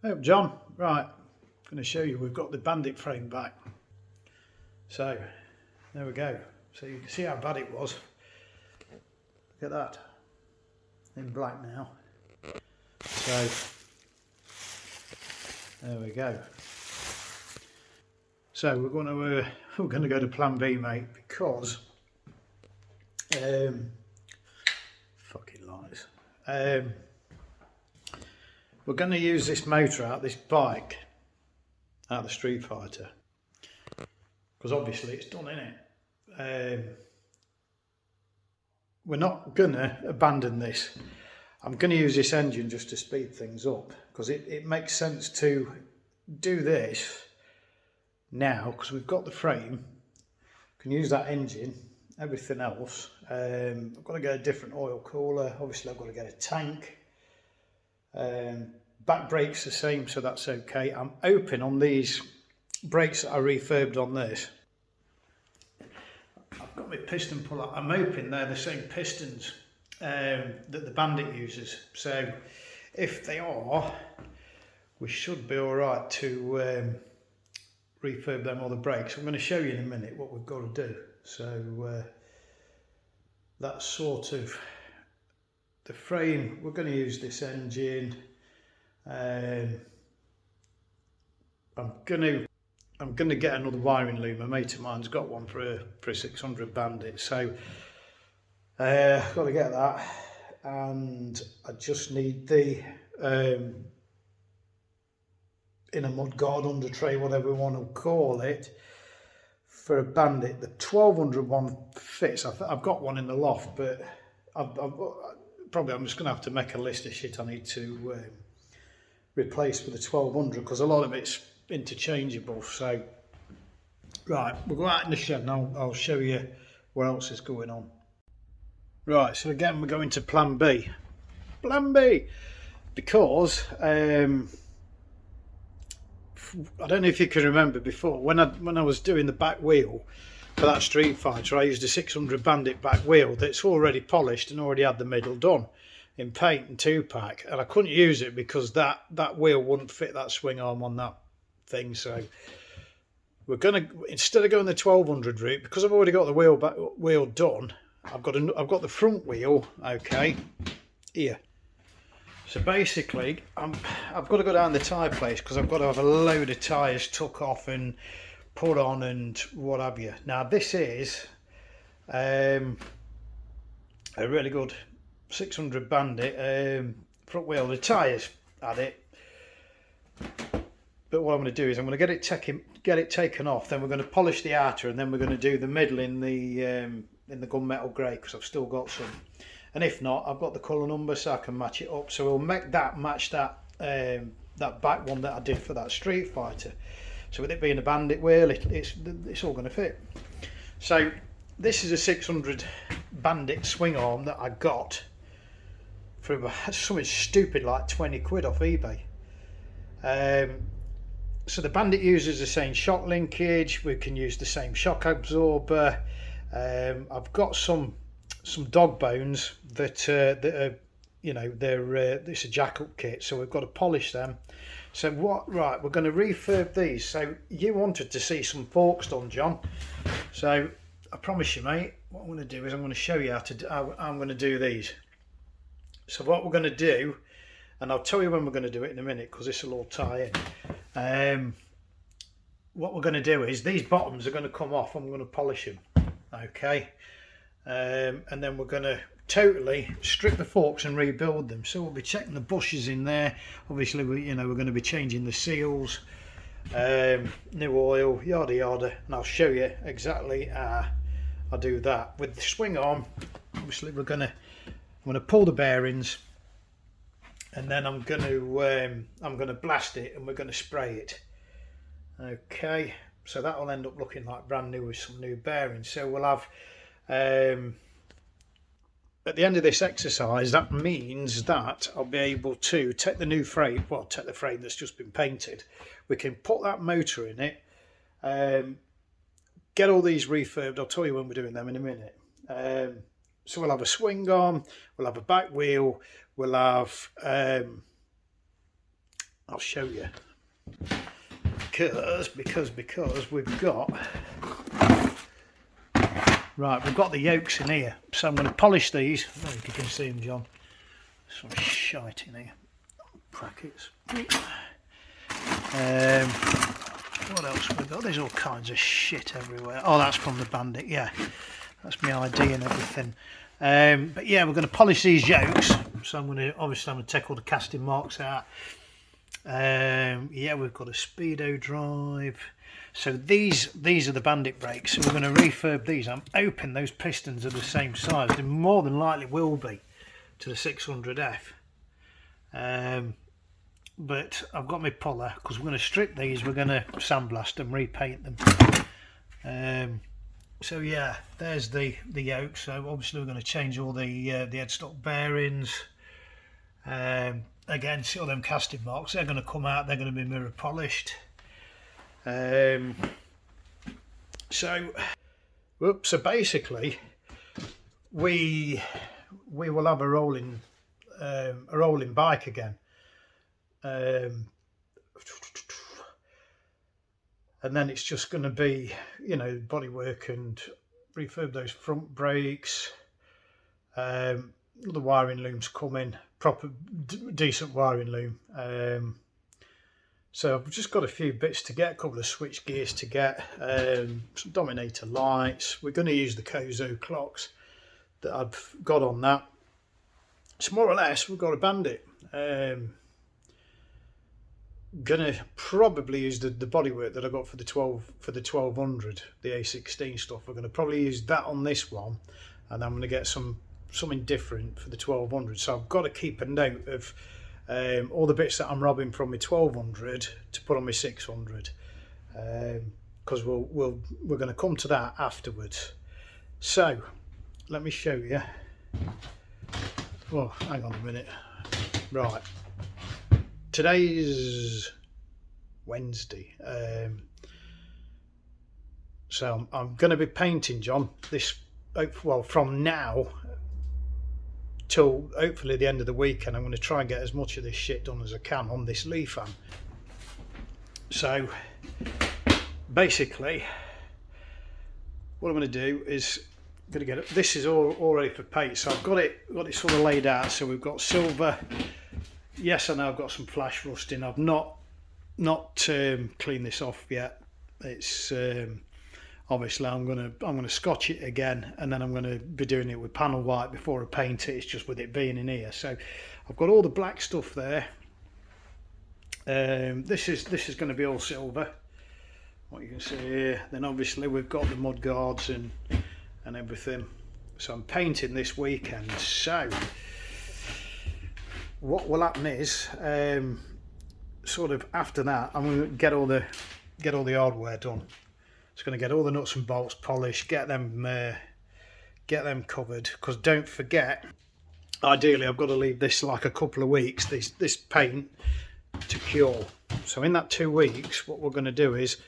Hey up, John. Right, I'm going to show you we've got the Bandit frame back. So, there we go. So you can see how bad it was. Look at that. In black now. So, there we go. So we're going to go to Plan B, mate, because fucking lies. We're going to use this motor out, this bike, out of the Street Fighter, because obviously it's done, innit? We're not going to abandon this. I'm going to use this engine just to speed things up, because it makes sense to do this now, because we've got the frame, can use that engine, everything else. I've got to get a different oil cooler, obviously I've got to get a tank. Back brakes the same, so that's okay. I'm hoping on these brakes that I refurbed on this, I've got my piston pull out, I'm hoping they're the same pistons that the Bandit uses. So if they are, we should be alright to refurb them other brakes. I'm going to show you in a minute what we've got to do. So that's sort of the frame. We're going to use this engine. I'm going to get another wiring loom. A mate of mine's got one for a 600 Bandit, so I've got to get that. And I just need the inner mud guard, under tray, whatever we want to call it, for a Bandit. The 1200 one fits. I've got one in the loft, but I'm just going to have to make a list of shit I need to replace with the 1200, because a lot of it's interchangeable. So right, we'll go out in the shed and I'll show you what else is going on. Right, so again we're going to Plan B. Plan B, because I don't know if you can remember before, when I was doing the back wheel for that Street Fighter, I used a 600 Bandit back wheel that's already polished and already had the middle done in paint and 2-pack, and I couldn't use it because that wheel wouldn't fit that swing arm on that thing. So we're gonna, instead of going the 1200 route, because I've already got the wheel done, I've got the front wheel, okay, here. So basically, I've got to go down the tyre place, because I've got to have a load of tyres took off and put on and what have you. Now this is a really good 600 Bandit front wheel. The tyres had it, but what I'm going to do is I'm going to get it taken off. Then we're going to polish the outer, and then we're going to do the middle in the gunmetal grey, because I've still got some. And if not, I've got the colour number, so I can match it up. So we'll make that match that that back one that I did for that Street Fighter. So with it being a Bandit wheel, it's all going to fit. So this is a 600 Bandit swing arm that I got for something stupid like 20 quid off eBay. So the Bandit uses the same shock linkage. We can use the same shock absorber. I've got some dog bones that are, you know, it's a jack-up kit, so we've got to polish them. So right, we're going to refurb these. So you wanted to see some forks done, John, so I promise you, mate, what I'm going to do is I'm going to show you how I'm going to do these. So what we're going to do, and I'll tell you when we're going to do it in a minute, because this will all tie in. What we're going to do is these bottoms are going to come off, and we're going to polish them, okay. And then we're going to totally strip the forks and rebuild them. So we'll be checking the bushes in there. Obviously, we're going to be changing the seals, new oil, yada yada, and I'll show you exactly how I do that. With the swing arm, obviously I'm going to pull the bearings, and then I'm going to blast it, and we're going to spray it. Okay, so that will end up looking like brand new with some new bearings. So we'll have, at the end of this exercise, that means that I'll be able to take the new frame, well, take the frame that's just been painted, we can put that motor in it, get all these refurbed. I'll tell you when we're doing them in a minute. So we'll have a swing arm, we'll have a back wheel, we'll have I'll show you. Because we've got... Right, we've got the yolks in here. So I'm going to polish these. I don't know if you can see them, John. Some shite in here. Brackets. What else have we got? There's all kinds of shit everywhere. Oh, that's from the Bandit, yeah. That's my ID and everything. But yeah, we're going to polish these yolks. So I'm going to take all the casting marks out. Yeah, we've got a speedo drive. So these are the Bandit brakes. So we're going to refurb these. I'm hoping those pistons are the same size. They more than likely will be to the 600F. But I've got my puller because we're going to strip these. We're going to sandblast and repaint them. So yeah, there's the yoke. So obviously we're going to change all the headstock bearings. Again, see all them casting marks. They're going to come out. They're going to be mirror polished. So basically, we will have a rolling bike again. And then it's just going to be, you know, bodywork and refurb those front brakes. The wiring loom's coming, proper decent wiring loom. So I've just got a few bits to get, a couple of switch gears to get, some Dominator lights. We're going to use the Kozo clocks that I've got on that. So more or less, we've got a Bandit. Gonna probably use the bodywork that I got for the 1200, the A16 stuff. We're gonna probably use that on this one, and I'm gonna get something different for the 1200. So I've got to keep a note of all the bits that I'm robbing from my 1200 to put on my 600, because we're gonna come to that afterwards. So let me show you. Oh, hang on a minute. Right. Today's Wednesday, so I'm going to be painting, John, this, well, from now till hopefully the end of the weekend. I'm going to try and get as much of this shit done as I can on this Lifan. So basically what I'm going to do is going to get it. This is all ready for paint, so I've got it sort of laid out. So we've got silver. Yes, I know I've got some flash rusting. I've not cleaned this off yet. It's obviously I'm gonna scotch it again, and then I'm gonna be doing it with panel white before I paint it. It's just with it being in here. So I've got all the black stuff there. This is going to be all silver. What you can see here. Then obviously we've got the mud guards and everything. So I'm painting this weekend. So what will happen is, sort of after that, I'm going to get all the hardware done. Just going to get all the nuts and bolts polished, get them covered. Because don't forget, ideally I've got to leave this like a couple of weeks, this paint to cure. So in that 2 weeks, what we're going to do is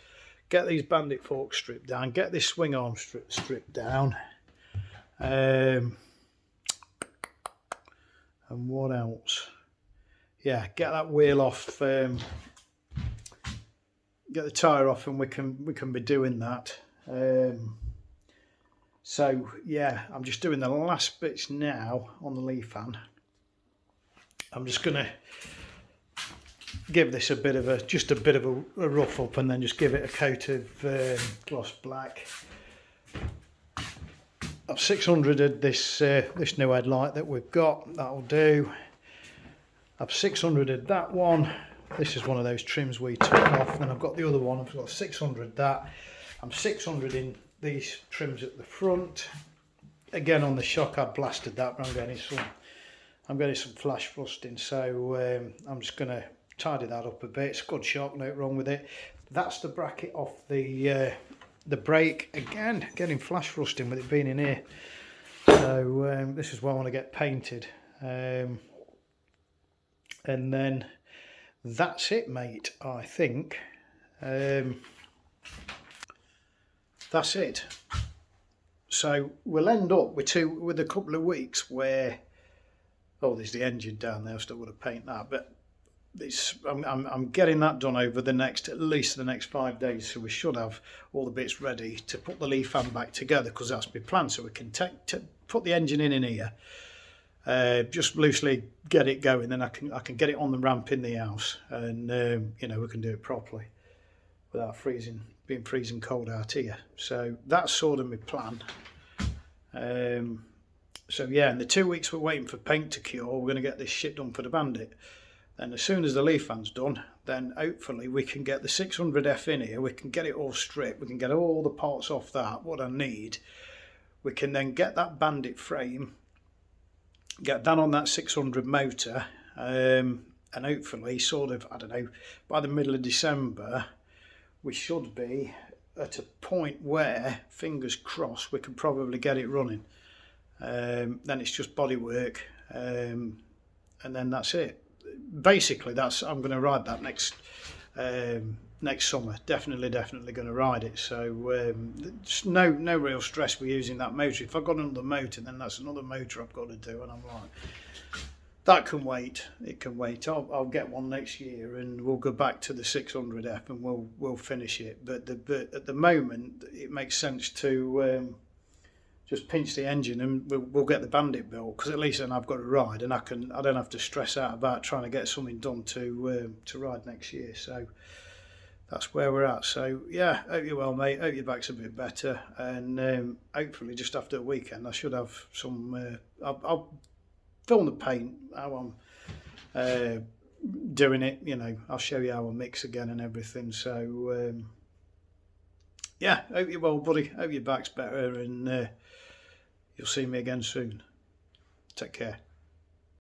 get these Bandit forks stripped down, get this swing arm stripped down. And what else? Yeah, get that wheel off, get the tyre off, and we can be doing that. So yeah, I'm just doing the last bits now on the Lifan. I'm just gonna give this a bit of a rough up, and then just give it a coat of gloss black. I've 600'd this new headlight that we've got. That'll do. I've 600'd that one. This is one of those trims we took off. Then I've got the other one. I've got 600 that. I'm 600 in these trims at the front. Again on the shock, I blasted that, but I'm getting some flash rusting. So I'm just going to tidy that up a bit. It's a good shock, no wrong with it. That's the bracket off the brake. Again, getting flash rusting with it being in here. So this is what I want to get painted. And then that's it, mate, I think. That's it. So we'll end up with a couple of weeks where, oh, there's the engine down there. I've still got to paint that, but I'm getting that done over at least the next 5 days, so we should have all the bits ready to put the leaf fan back together, because that's my plan. So we can put the engine in here, just loosely get it going, then I can get it on the ramp in the house, and you know, we can do it properly without being freezing cold out here. So that's sort of my plan. So yeah, in the 2 weeks we're waiting for paint to cure, we're going to get this shit done for the Bandit. And as soon as the leaf fan's done, then hopefully we can get the 600F in here, we can get it all stripped, we can get all the parts off that, what I need. We can then get that Bandit frame, get that on that 600 motor, and hopefully sort of, I don't know, by the middle of December, we should be at a point where, fingers crossed, we can probably get it running. Then it's just bodywork, and then that's it. Basically, I'm going to ride that next summer. Definitely going to ride it. So just no real stress with using that motor. If I've got another motor, then that's another motor I've got to do, and I'm like, that can wait. It can wait. I'll get one next year, and we'll go back to the 600F, and we'll finish it. But at the moment, it makes sense to just pinch the engine, and we'll get the Bandit built, because at least then I've got to ride, and I don't have to stress out about trying to get something done to ride next year. So that's where we're at. So yeah, hope you're well, mate. Hope your back's a bit better, and hopefully just after the weekend I should have some. I'll film the paint, how I'm doing it. You know, I'll show you how I mix again and everything. So yeah, hope you're well, buddy. Hope your back's better, and you'll see me again soon. Take care.